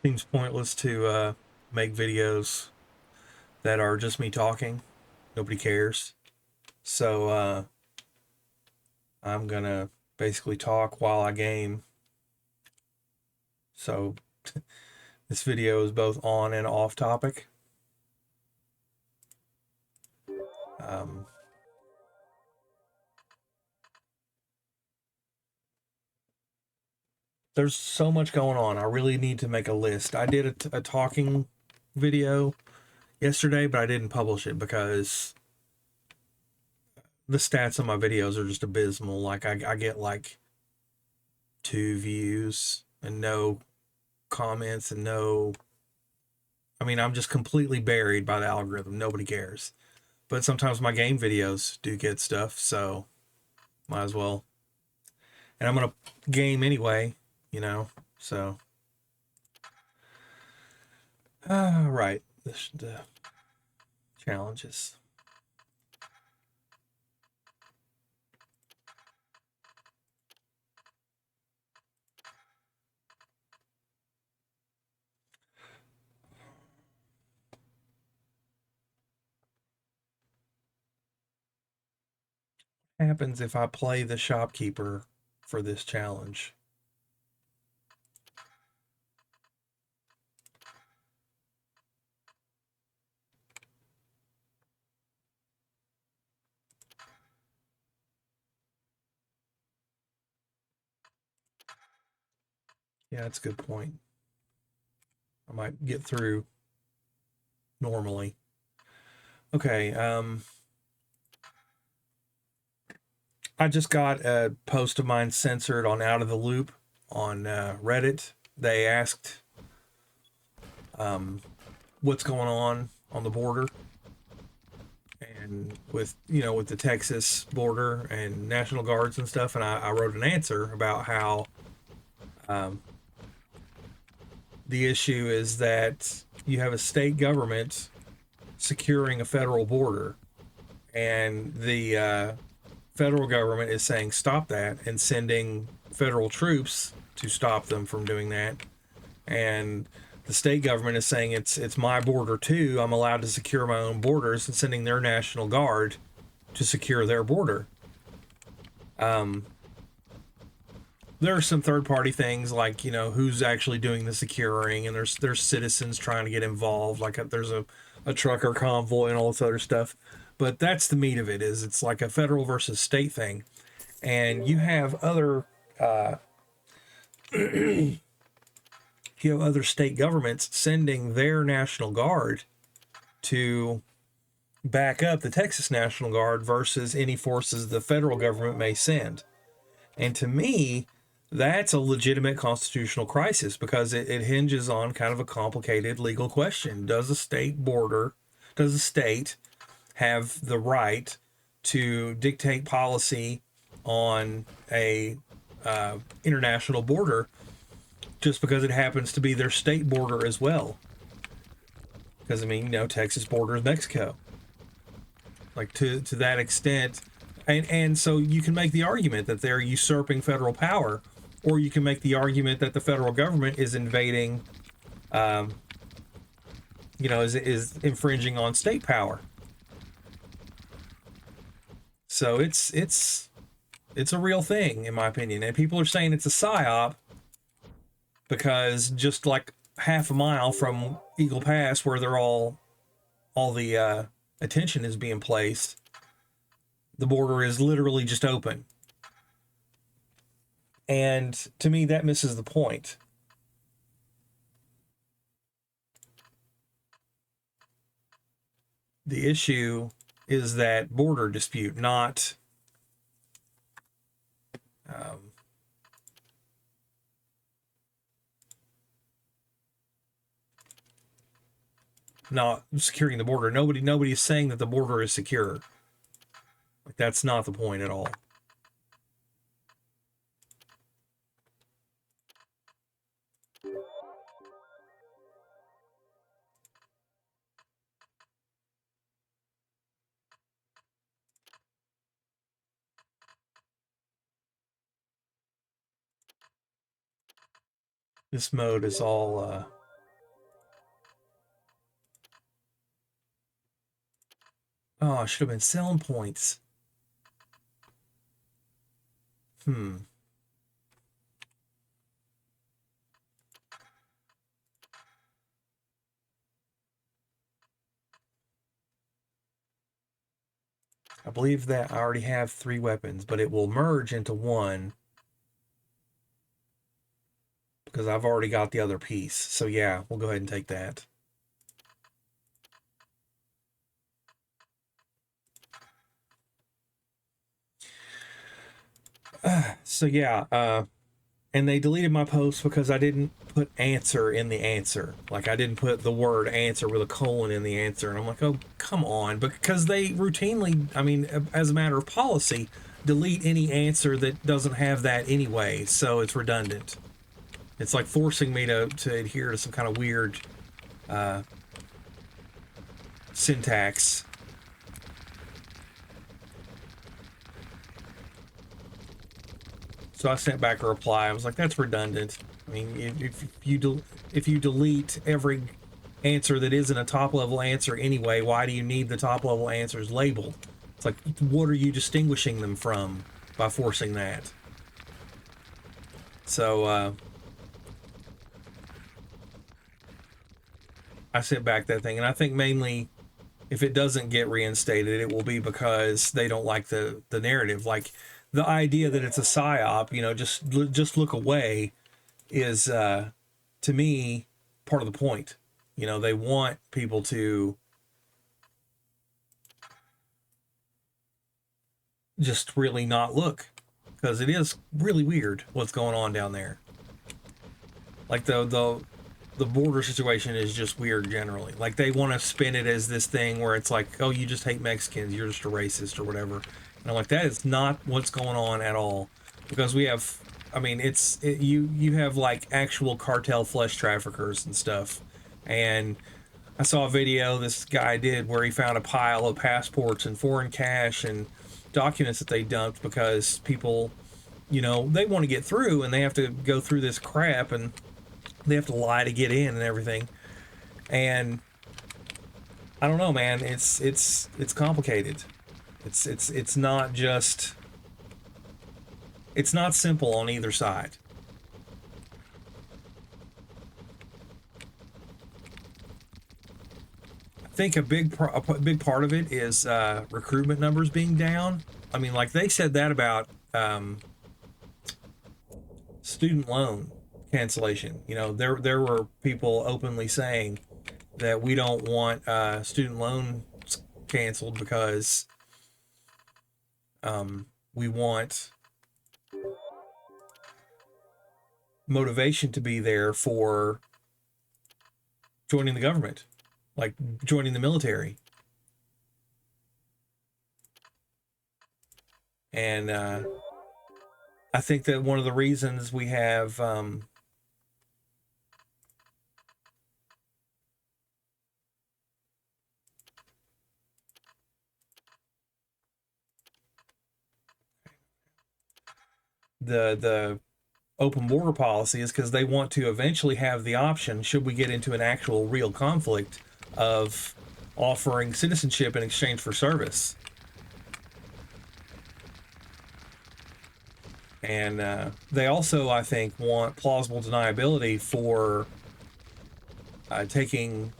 Seems pointless to make videos that are just me talking. Nobody cares. So I'm gonna basically talk while I game. So this video is both on and off topic. Um, there's so much going on. I really need to make a list. I did a talking video yesterday, but I didn't publish it because the stats on my videos are just abysmal. Like I get like 2 views and no comments and no. I mean, I'm just completely buried by the algorithm. Nobody cares. But sometimes my game videos do get stuff, so might as well. And I'm gonna game anyway, you know. So, right. The challenges happens if I play the shopkeeper for this challenge. Yeah, that's a good point. I might get through normally. Okay, I just got a post of mine censored on Out of the Loop on Reddit. They asked what's going on the border and with with the Texas border and National Guards and stuff, and I wrote an answer about how um, the issue is that you have a state government securing a federal border, and the federal government is saying stop that and sending federal troops to stop them from doing that, and the state government is saying it's my border too. I'm allowed to secure my own borders and sending their National Guard to secure their border. Um, there are some third party things like who's actually doing the securing, and there's citizens trying to get involved. Like there's a trucker convoy and all this other stuff. But that's the meat of it. Is it's like a federal versus state thing, and you have other state governments sending their National Guard to back up the Texas National Guard versus any forces the federal government may send. And to me, that's a legitimate constitutional crisis because it hinges on kind of a complicated legal question. Does a state have the right to dictate policy on a international border just because it happens to be their state border as well? Because I mean, Texas borders Mexico. Like to that extent, and so you can make the argument that they're usurping federal power, or you can make the argument that the federal government is invading, is infringing on state power. So it's a real thing in my opinion, and people are saying it's a psyop because just like half a mile from Eagle Pass, where they're all the attention is being placed, the border is literally just open. And to me, that misses the point. The issue is that border dispute, um, not securing the border. Nobody is saying that the border is secure. Like that's not the point at all. This mode is all Oh, I should have been selling points. I believe that I already have 3 weapons, but it will merge into one because I've already got the other piece. So yeah, we'll go ahead and take that. So yeah, and they deleted my post because I didn't put answer in the answer. Like I didn't put the word answer with a colon in the answer. And I'm like, oh, come on. Because they routinely, I mean, as a matter of policy, delete any answer that doesn't have that anyway. So it's redundant. It's like forcing me to adhere to some kind of weird syntax. So I sent back a reply. I was like, "That's redundant. I mean, if you delete every answer that isn't a top level answer anyway, why do you need the top level answers labeled? It's like, what are you distinguishing them from by forcing that?" So I sent back that thing, and I think mainly if it doesn't get reinstated, it will be because they don't like the narrative. Like the idea that it's a psyop, you know, just look away is to me part of the point. You know, they want people to just really not look because it is really weird what's going on down there. Like the border situation is just weird generally. Like they want to spin it as this thing where it's like, oh, you just hate Mexicans, you're just a racist or whatever. And I'm like, that is not what's going on at all. Because we have, I mean, you have like actual cartel flesh traffickers and stuff. And I saw a video this guy did where he found a pile of passports and foreign cash and documents that they dumped because people, you know, they want to get through and they have to go through this crap and they have to lie to get in and everything. And I don't know, man. It's complicated. It's not just. It's not simple on either side. I think a big part of it is recruitment numbers being down. I mean, like they said that about student loan cancellation. You know, there were people openly saying that we don't want student loans canceled because we want motivation to be there for joining the government, like joining the military. And I think that one of the reasons we have the open border policy is because they want to eventually have the option, should we get into an actual real conflict, of offering citizenship in exchange for service. And they also, I think, want plausible deniability for taking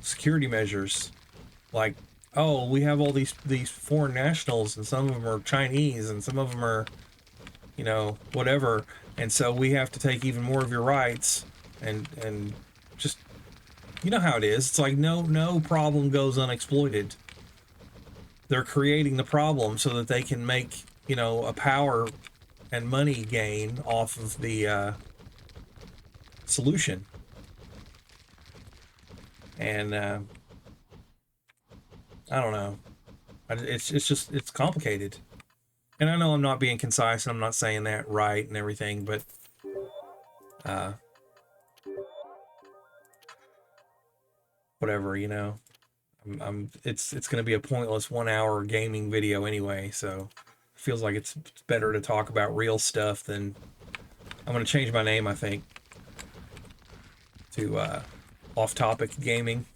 security measures. Like, oh, we have all these foreign nationals, and some of them are Chinese, and some of them are, you know, whatever. And so we have to take even more of your rights, and just, you know how it is. It's like no problem goes unexploited. They're creating the problem so that they can make, you know, a power and money gain off of the solution. And I don't know. It's complicated. And I know I'm not being concise, and I'm not saying that right and everything, but whatever, you know. It's going to be a pointless 1 hour gaming video anyway, so it feels like it's better to talk about real stuff than. I'm going to change my name, I think, to off topic gaming.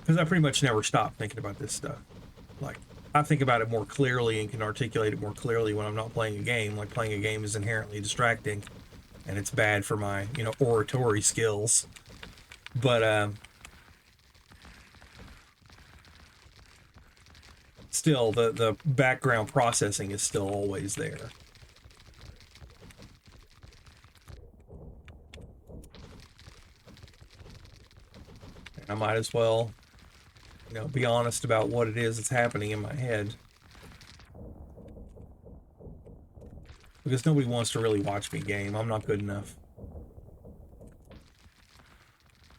because I pretty much never stop thinking about this stuff. Like, I think about it more clearly and can articulate it more clearly when I'm not playing a game. Like, playing a game is inherently distracting, and it's bad for my, oratory skills. But still, the background processing is still always there. And I might as well, be honest about what it is that's happening in my head. Because nobody wants to really watch me game. I'm not good enough.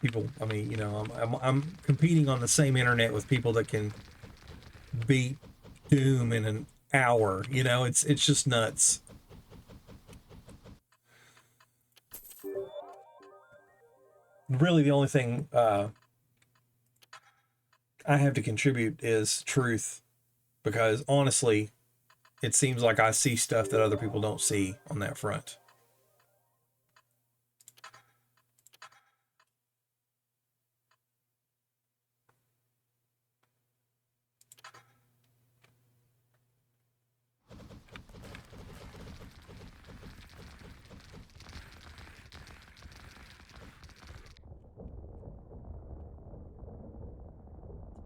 People, I mean, I'm competing on the same internet with people that can beat Doom in an hour. It's just nuts. Really, the only thing I have to contribute is truth, because honestly, it seems like I see stuff that other people don't see on that front.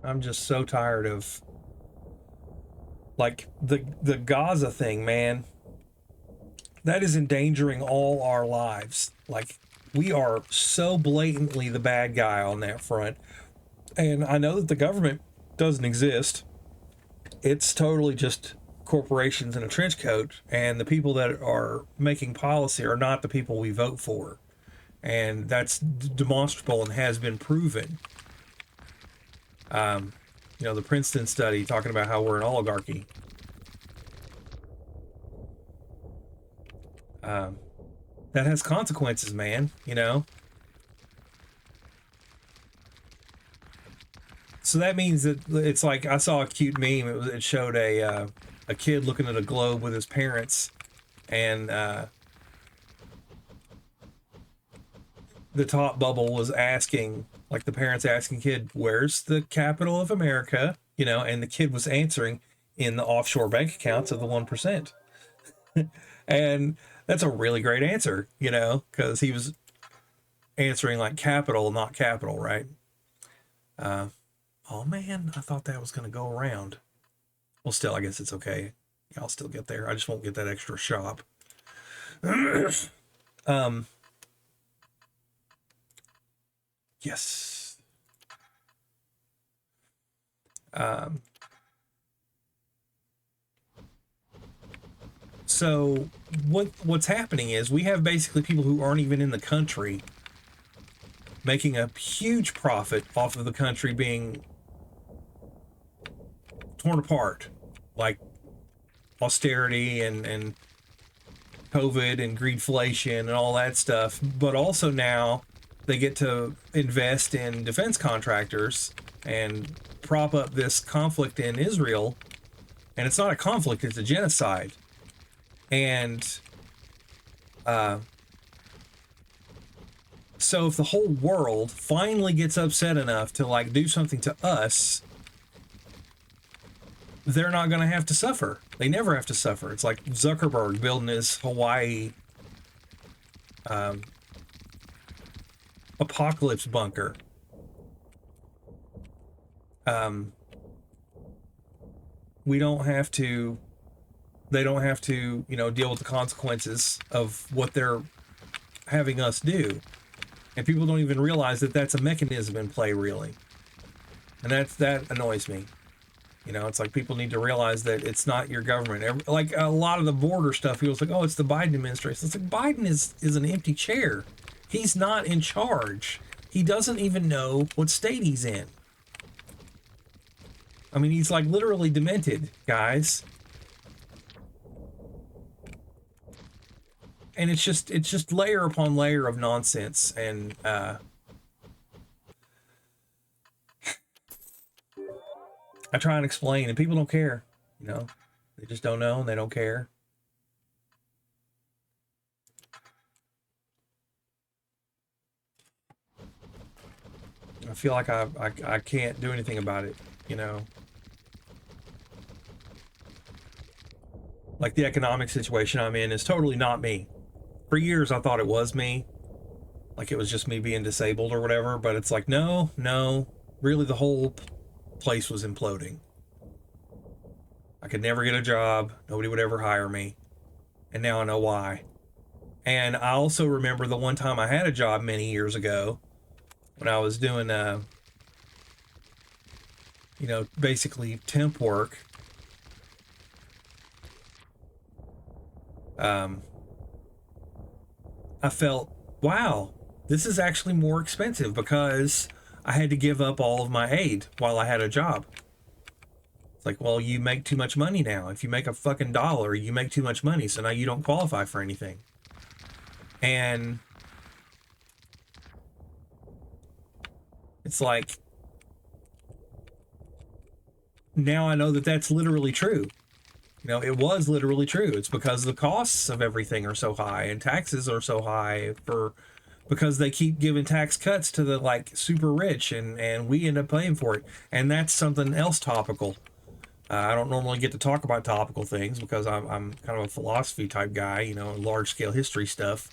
I'm just so tired of, like, the Gaza thing, man. That is endangering all our lives. Like, we are so blatantly the bad guy on that front. And I know that the government doesn't exist. It's totally just corporations in a trench coat, and the people that are making policy are not the people we vote for. And that's demonstrable and has been proven. The Princeton study talking about how we're an oligarchy. That has consequences, man, So that means that it's like, I saw a cute meme. It showed a kid looking at a globe with his parents, and the top bubble was asking, like, the parents asking kid, "Where's the capital of America?" And the kid was answering, "In the offshore bank accounts of the 1%." And that's a really great answer, because he was answering like capital, not capital, right? Oh man, I thought that was going to go around. Well, still, I guess it's okay. Yeah, I'll still get there. I just won't get that extra shop. Yes. So what's happening is we have basically people who aren't even in the country making a huge profit off of the country being torn apart, like austerity and COVID and greedflation and all that stuff. But also now they get to invest in defense contractors and prop up this conflict in Israel. And it's not a conflict, it's a genocide. And so if the whole world finally gets upset enough to like do something to us, they're not going to have to suffer. They never have to suffer. It's like Zuckerberg building his Hawaii apocalypse bunker. We don't have to, they don't have to, deal with the consequences of what they're having us do. And people don't even realize that that's a mechanism in play, really. And that annoys me. It's like people need to realize that it's not your government. Like a lot of the border stuff, he was like, "Oh, it's the Biden administration." It's like Biden is an empty chair. He's not in charge. He doesn't even know what state he's in. I mean, he's like literally demented, guys. And it's just layer upon layer of nonsense. And I try and explain, and people don't care. They just don't know, and they don't care. I feel like I can't do anything about it, you know? Like the economic situation I'm in is totally not me. For years, I thought it was me. Like it was just me being disabled or whatever, but it's like, no, no, really the whole place was imploding. I could never get a job. Nobody would ever hire me. And now I know why. And I also remember the one time I had a job many years ago when I was doing, basically temp work. Um, I felt, wow, this is actually more expensive because I had to give up all of my aid while I had a job. It's like, well, you make too much money now. If you make a fucking dollar, you make too much money, so now you don't qualify for anything. And it's like, now I know that that's literally true. It was literally true. It's because the costs of everything are so high and taxes are so high because they keep giving tax cuts to the like super rich and we end up paying for it. And that's something else topical. I don't normally get to talk about topical things because I'm kind of a philosophy type guy, large scale history stuff.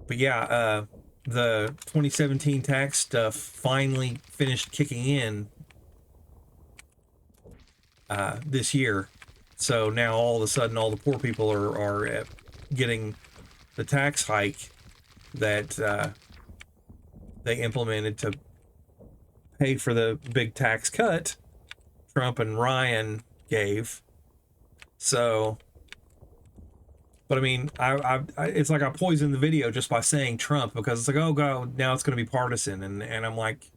But yeah, the 2017 tax stuff finally finished kicking in this year. So now all of a sudden, all the poor people are getting the tax hike that they implemented to pay for the big tax cut Trump and Ryan gave. So, but I mean, it's like I poisoned the video just by saying Trump because it's like, oh god, now it's going to be partisan, and I'm like,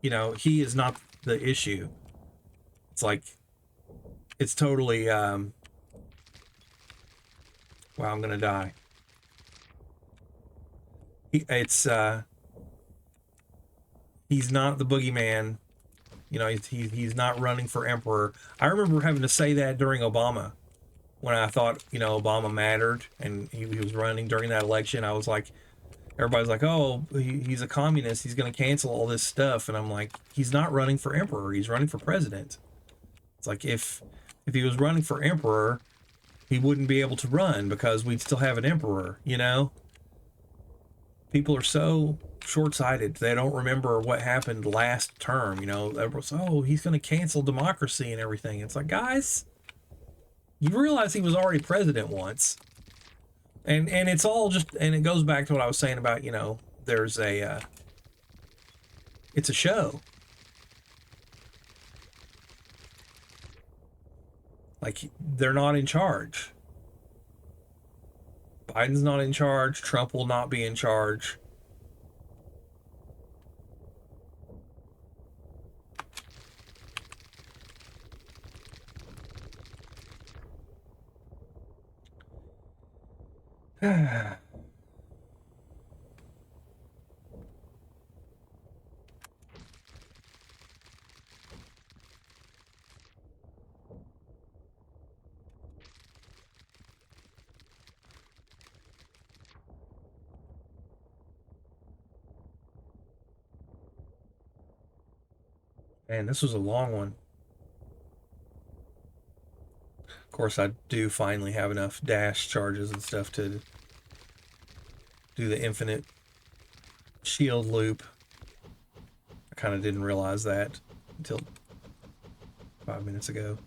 he is not the issue. It's like, it's totally, wow, I'm going to die. He's not the boogeyman. He's not running for emperor. I remember having to say that during Obama when I thought, Obama mattered and he was running during that election. I was like, everybody's like, oh, he's a communist. He's going to cancel all this stuff. And I'm like, he's not running for emperor. He's running for president. It's like, if he was running for emperor, he wouldn't be able to run because we'd still have an emperor, People are so short-sighted. They don't remember what happened last term. Everyone's, oh, he's going to cancel democracy and everything. It's like, guys, you realize he was already president once, and it's all just, and it goes back to what I was saying about, there's it's a show. Like, they're not in charge. Biden's not in charge. Trump will not be in charge. Man, this was a long one. Of course, I do finally have enough dash charges and stuff to do the infinite shield loop. I kind of didn't realize that until 5 minutes ago.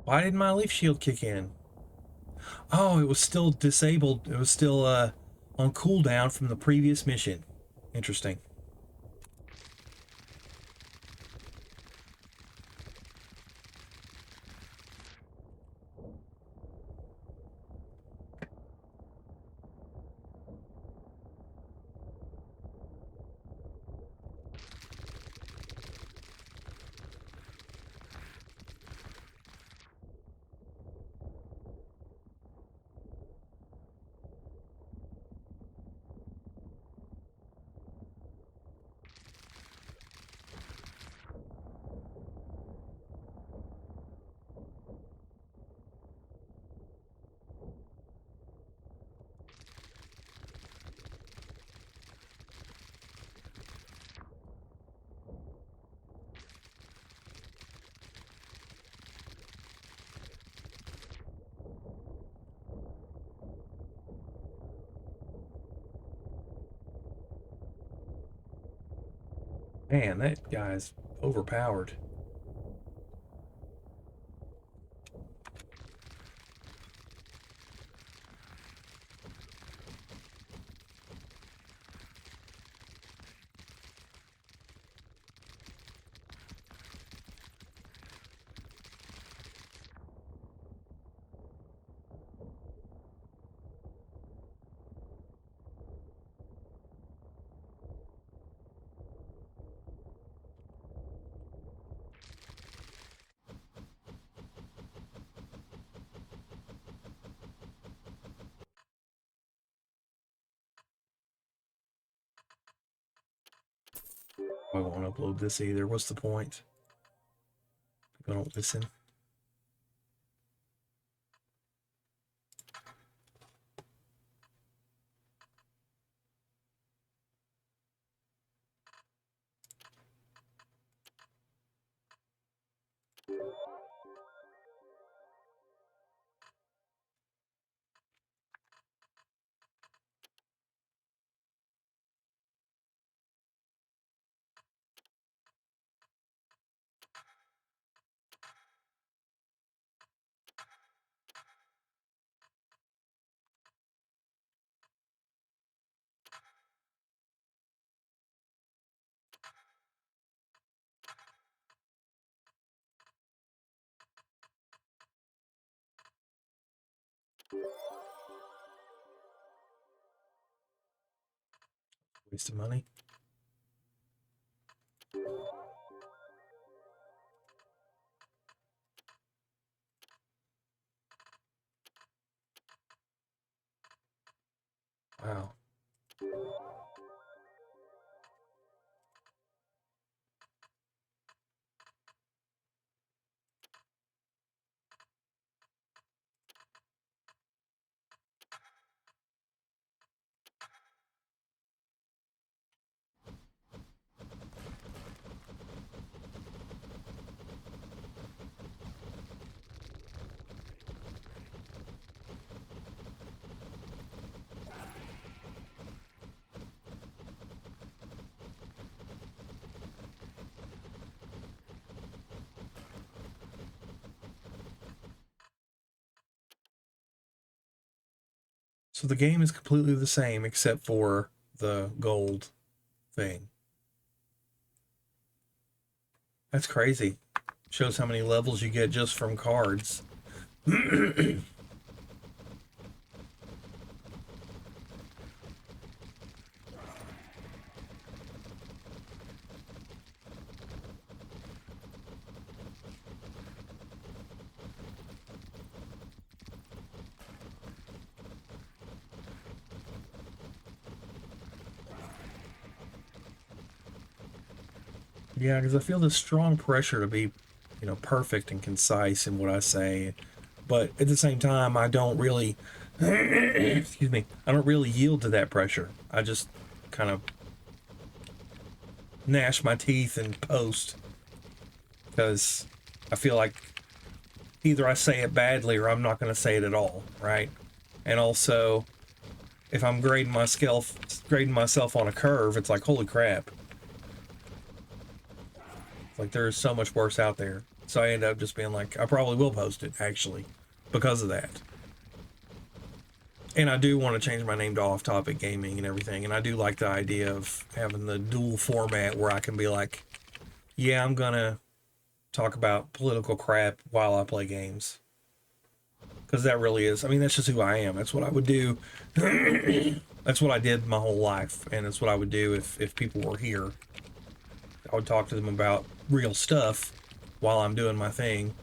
Why didn't my leaf shield kick in? Oh, it was still disabled. It was still on cooldown from the previous mission. Interesting. Man, that guy's overpowered. I won't upload this either. What's the point? People don't listen. Waste of money. Wow. So the game is completely the same except for the gold thing. That's crazy. Shows how many levels you get just from cards. Yeah, because I feel this strong pressure to be, perfect and concise in what I say. But at the same time, I don't really, excuse me, I don't really yield to that pressure. I just kind of gnash my teeth and post because I feel like either I say it badly or I'm not going to say it at all, right? And also, if I'm grading myself on a curve, it's like, holy crap. Like, there's so much worse out there. So I end up just being like, I probably will post it, actually, because of that. And I do want to change my name to Off Topic Gaming and everything. And I do like the idea of having the dual format where I can be like, yeah, I'm going to talk about political crap while I play games. Because that really is, I mean, that's just who I am. That's what I would do. That's what I did my whole life. And that's what I would do if people were here. I would talk to them about real stuff while I'm doing my thing.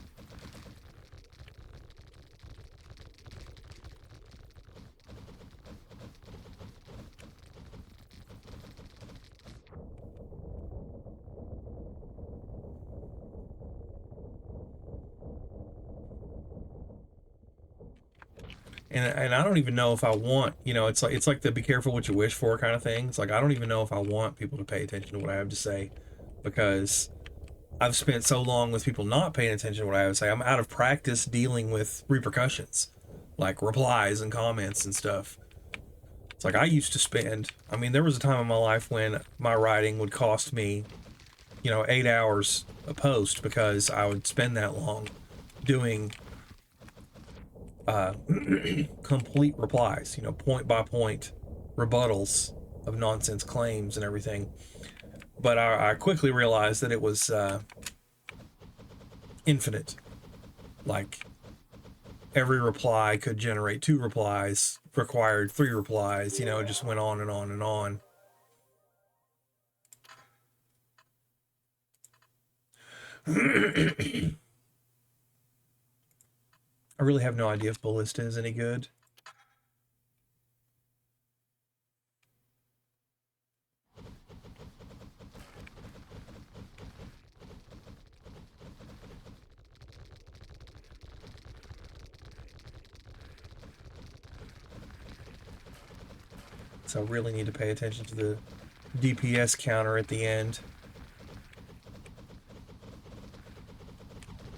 And I don't even know if I want, it's like the be careful what you wish for kind of thing. It's like I don't even know if I want people to pay attention to what I have to say because I've spent so long with people not paying attention to what I have to say. I'm out of practice dealing with repercussions, like replies and comments and stuff. It's like I used to spend, I mean, there was a time in my life when my writing would cost me 8 hours a post because I would spend that long doing complete replies, point by point rebuttals of nonsense claims and everything. But I quickly realized that it was infinite. Like, every reply could generate 2 replies, required 3 replies, it just went on and on and on. I really have no idea if Ballista is any good. So I really need to pay attention to the DPS counter at the end.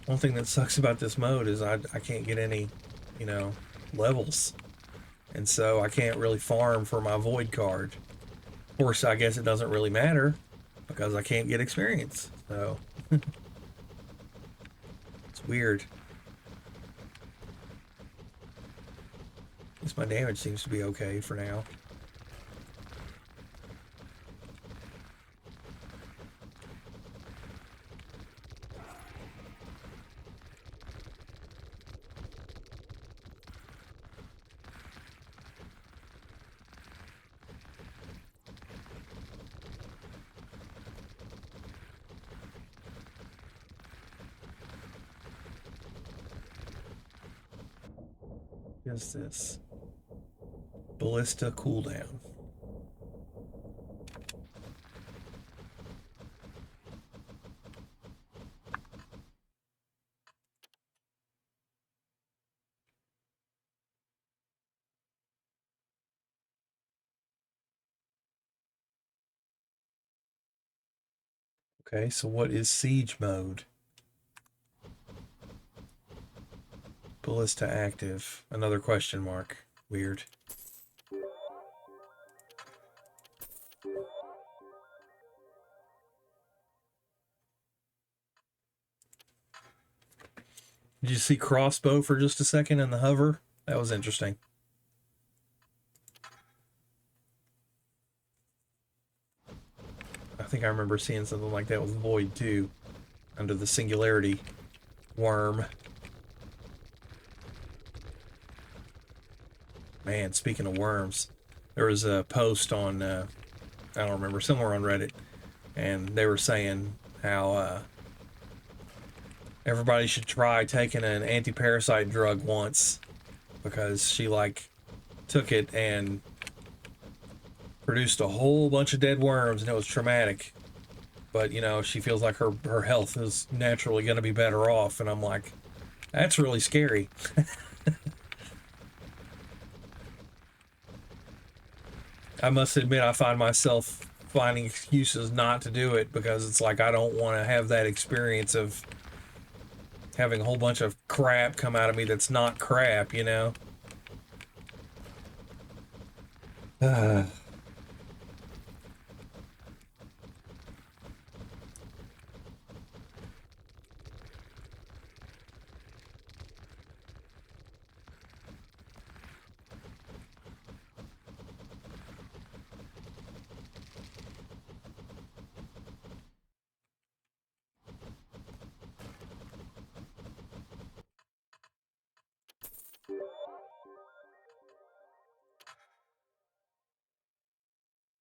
One thing that sucks about this mode is I can't get any, levels. And so I can't really farm for my void card. Of course, I guess it doesn't really matter because I can't get experience. So it's weird. At least my damage seems to be okay for now. What is this? Ballista cooldown. Okay, so what is siege mode? Ballista active. Another question mark. Weird. Did you see crossbow for just a second in the hover? That was interesting. I think I remember seeing something like that with Void too, under the singularity worm. Man, speaking of worms, there was a post on, I don't remember, somewhere on Reddit, and they were saying how everybody should try taking an anti-parasite drug once, because she, took it and produced a whole bunch of dead worms, and it was traumatic. But, she feels like her health is naturally going to be better off, and I'm like, that's really scary. I must admit, I find myself finding excuses not to do it because it's like I don't want to have that experience of having a whole bunch of crap come out of me that's not crap, Uh,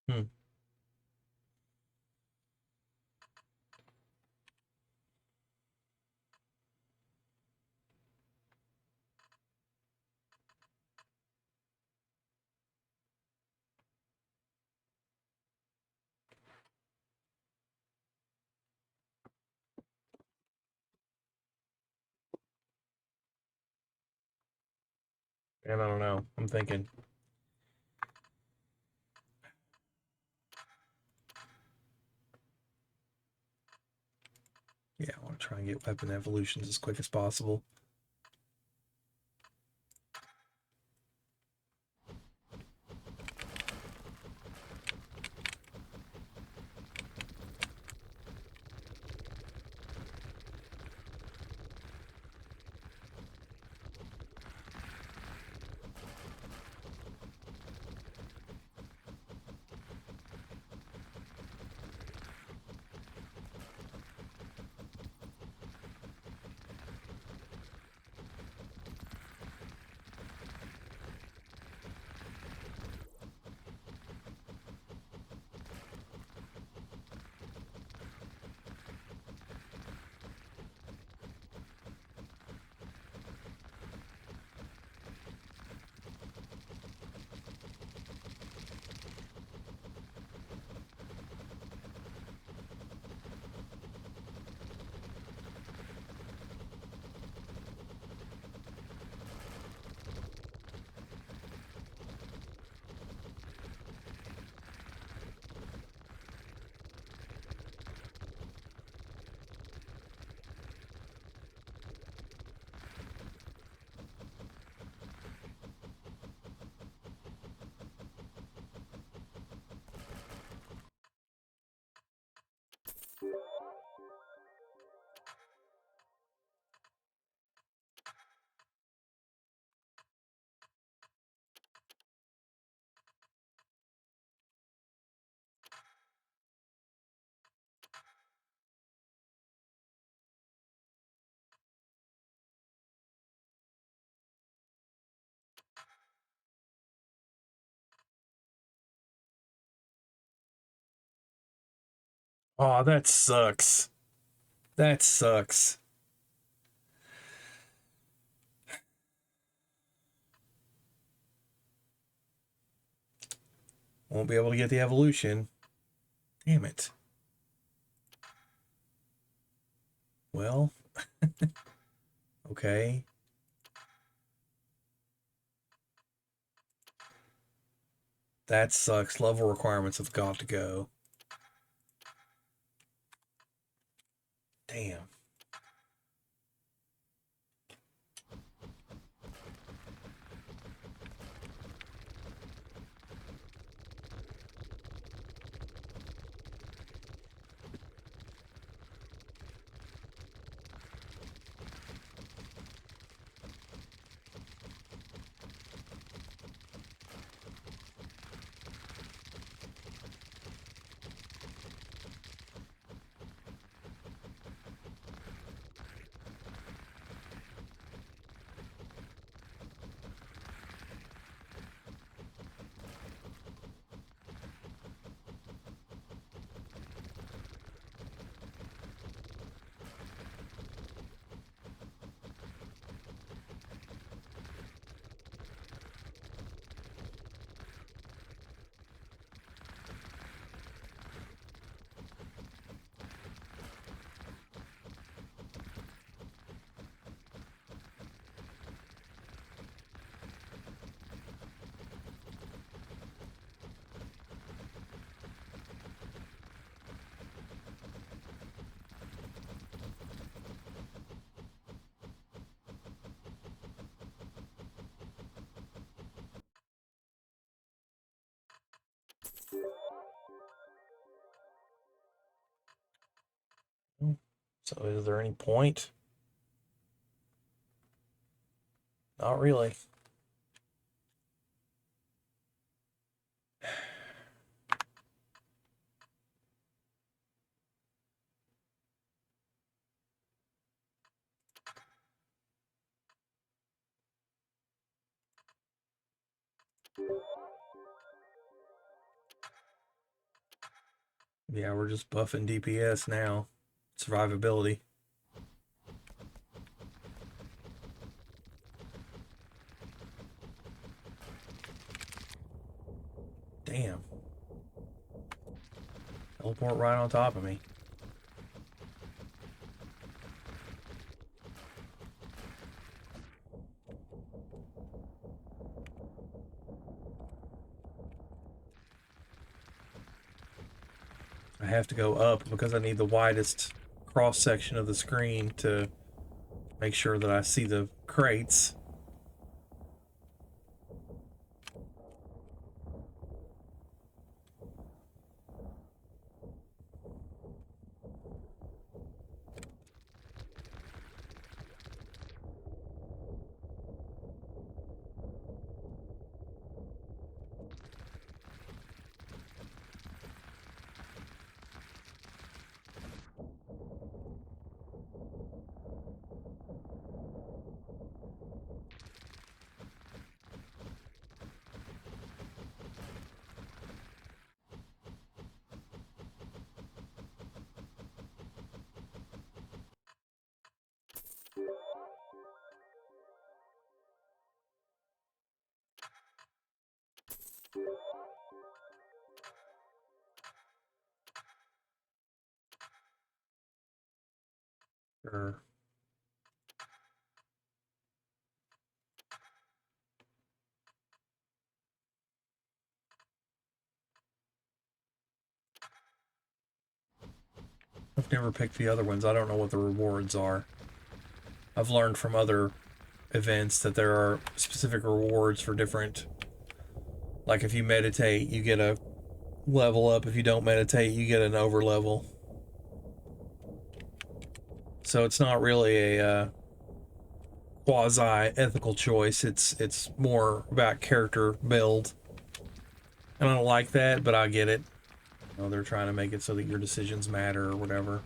hmm. And I don't know. I'm thinking. Yeah, I want to try and get weapon evolutions as quick as possible. Oh, that sucks. That sucks. Won't be able to get the evolution. Damn it. Well, okay. That sucks. Level requirements have got to go. Damn. So is there any point? Not really. Yeah, we're just buffing DPS now. Survivability. Damn. Teleport right on top of me. I have to go up because I need the widest cross section of the screen to make sure that I see the crates. Sure. I've never picked the other ones. I don't know what the rewards are. I've learned from other events that there are specific rewards for different. Like if you meditate, you get a level up. If you don't meditate, you get an over level. So it's not really a quasi ethical choice. It's more about character build. And I don't like that, but I get it. You know, they're trying to make it so that your decisions matter or whatever.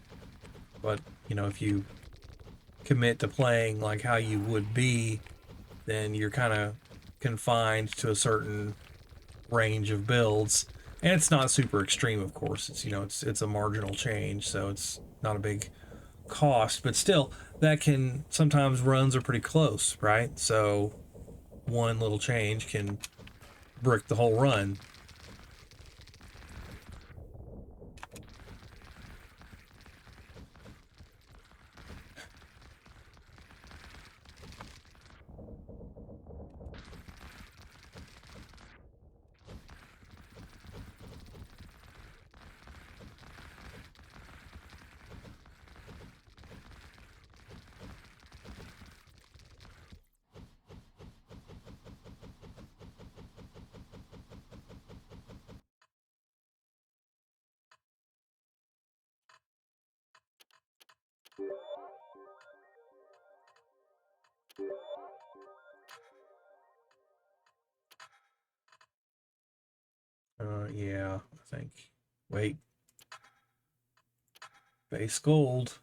But, you know, if you commit to playing like how you would be, then you're kind of confined to a certain range of builds. And it's not super extreme, of course. It's it's a marginal change, so it's not a big cost, but still, that can sometimes runs are pretty close, right? So one little change can brick the whole run. Yeah, I think. Wait, base gold.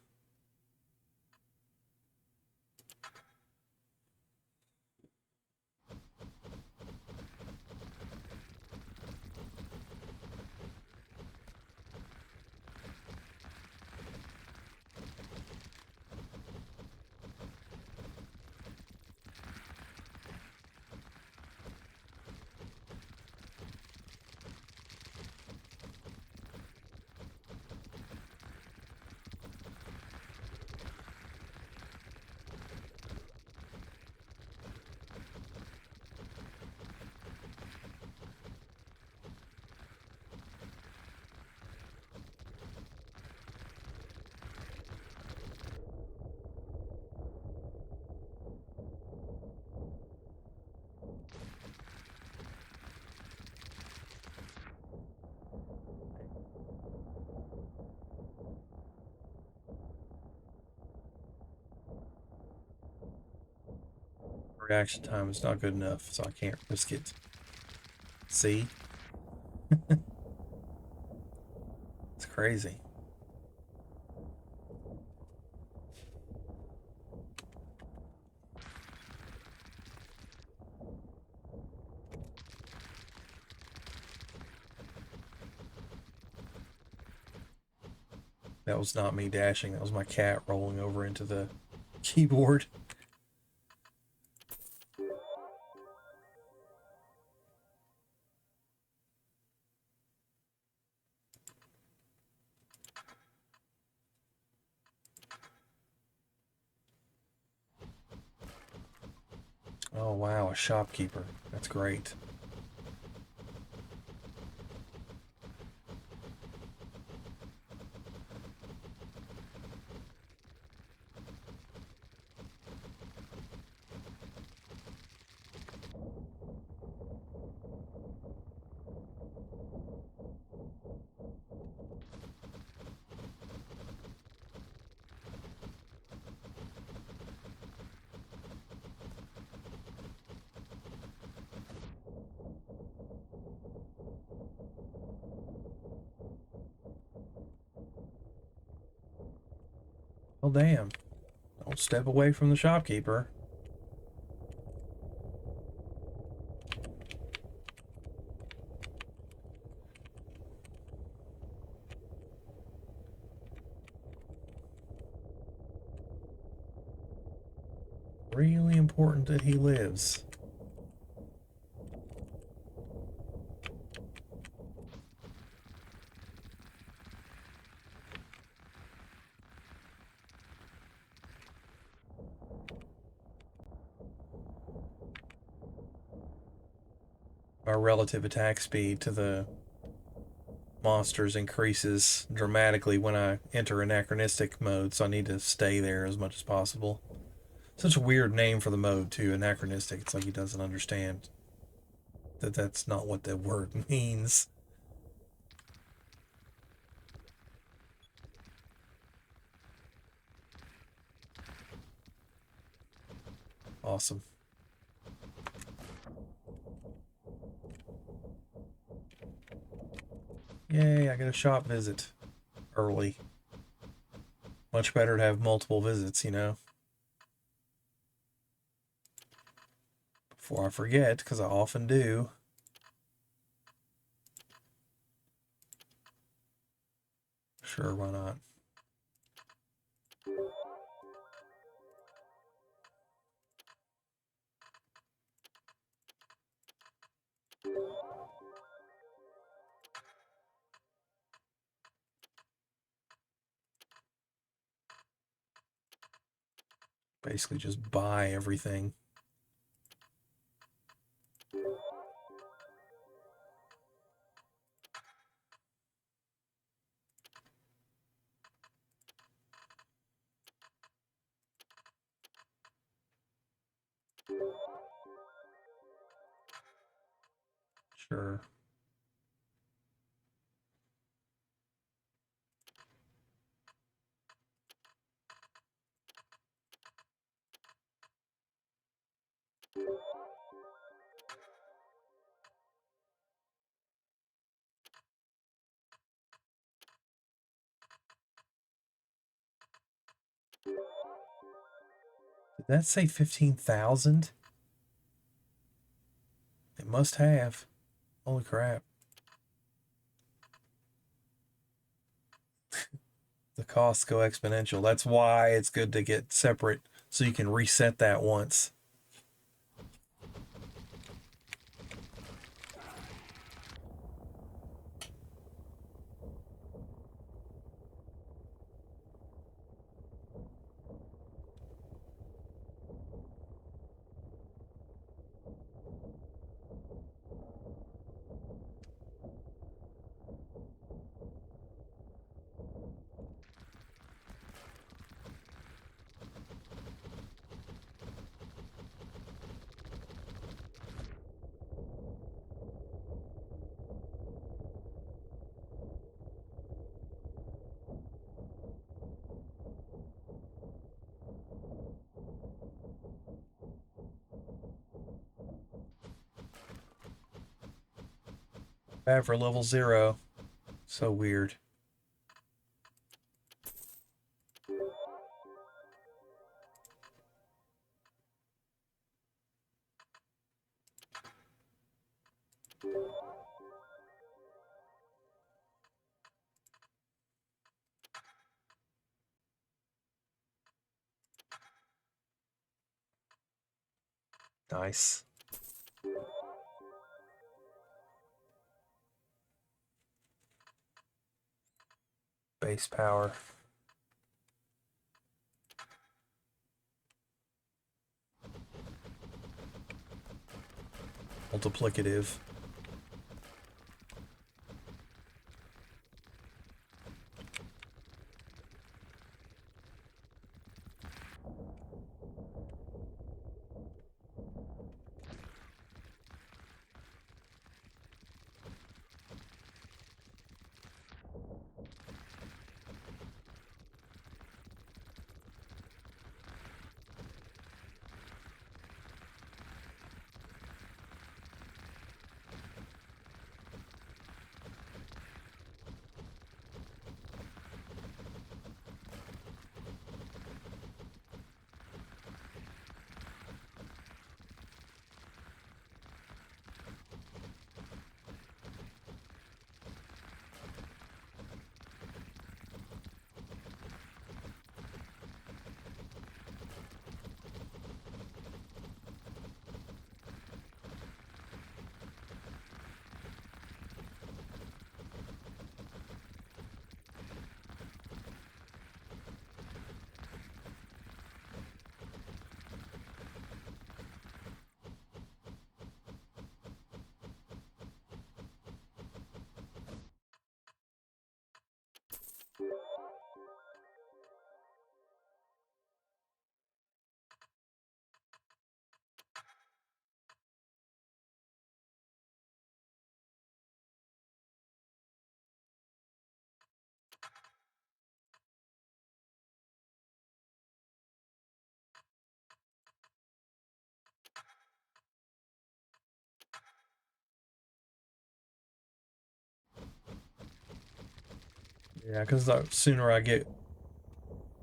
Reaction time is not good enough, so I can't risk it. See? It's crazy. That was not me dashing. That was my cat rolling over into the keyboard. Oh, wow, a shopkeeper. That's great. Well, damn. Don't step away from the shopkeeper. Really important that he lives. Our relative attack speed to the monsters increases dramatically when I enter anachronistic mode, so I need to stay there as much as possible. Such a weird name for the mode, too, anachronistic. It's like he doesn't understand that that's not what the word means. Awesome. Yay, I get a shop visit early. Much better to have multiple visits, Before I forget, because I often do. Sure, why not? Basically just buy everything. Sure. Did that say 15,000? It must have. Holy crap. The costs go exponential. That's why it's good to get separate so you can reset that once. Bad for level 0. So weird. Nice. Base power. Multiplicative. Yeah, because the sooner I get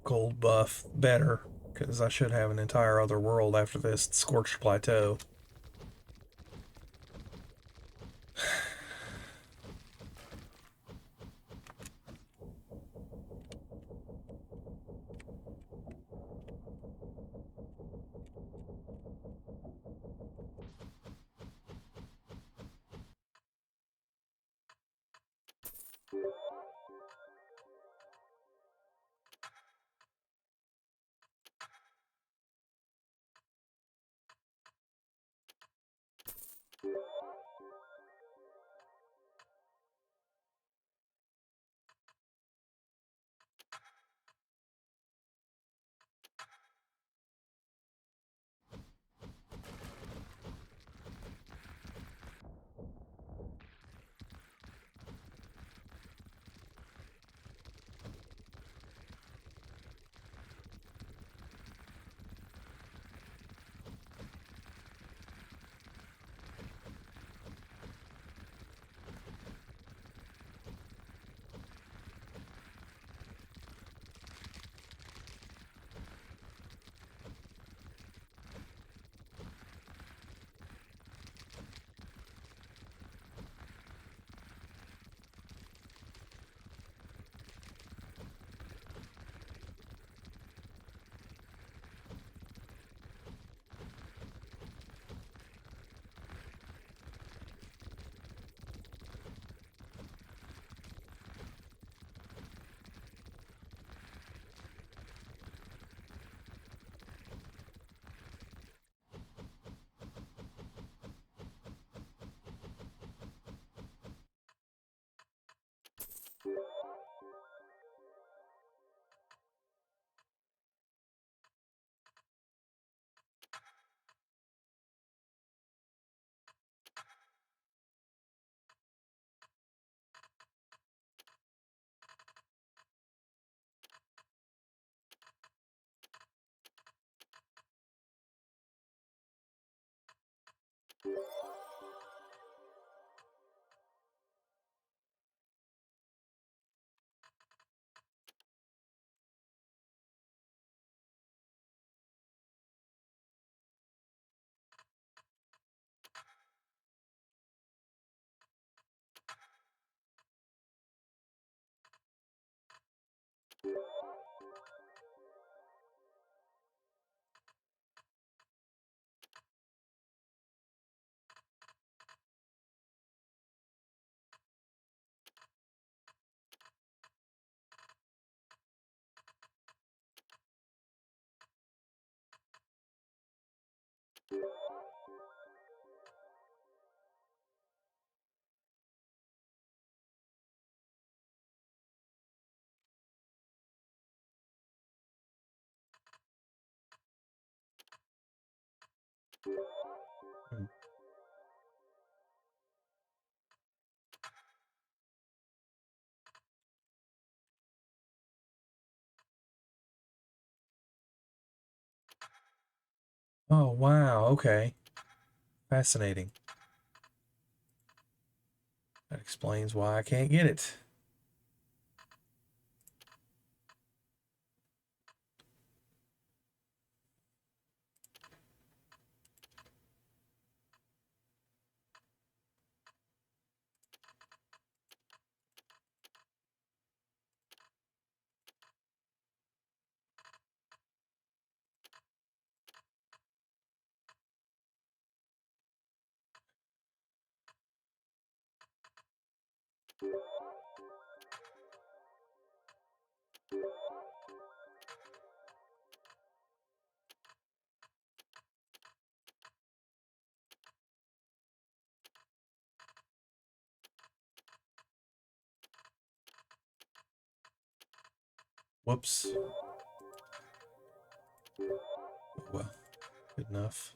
gold buff, better. Because I should have an entire other world after this Scorched Plateau. Hmm. Oh, wow. Okay. Fascinating. That explains why I can't get it. Whoops. Oh, well, good enough.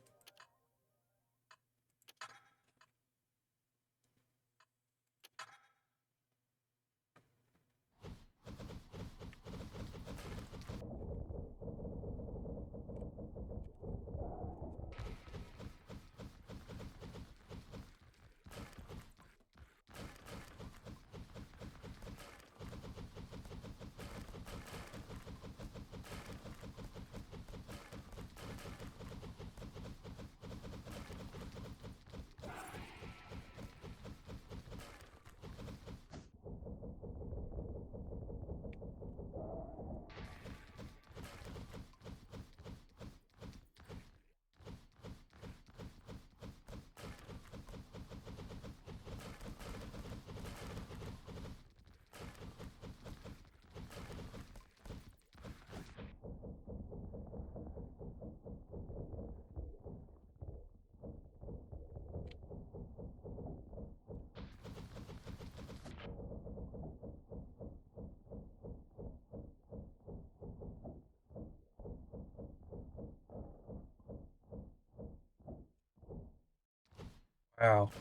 Wow.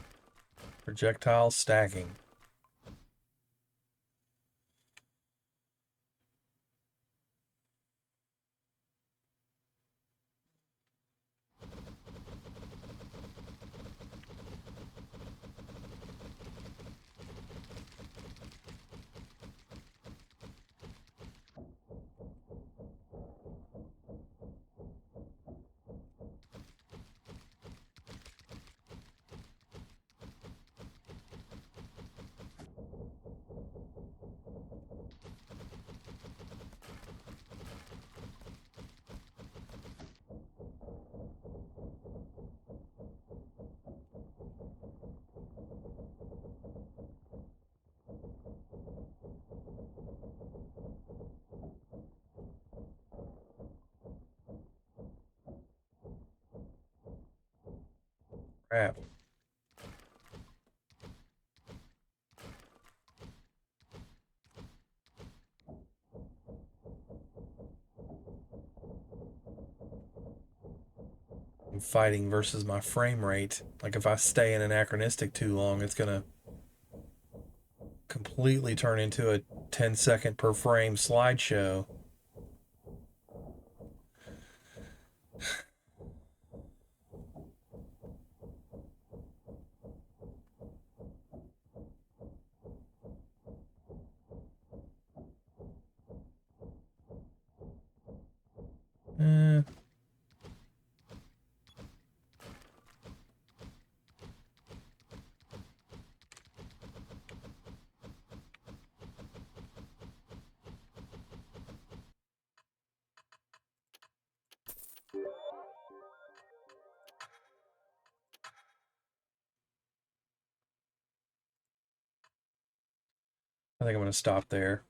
Projectile stacking. Crap. I'm fighting versus my frame rate. Like if I stay in anachronistic too long, it's gonna completely turn into a 10-second per frame slideshow. Eh, I think I'm gonna stop there.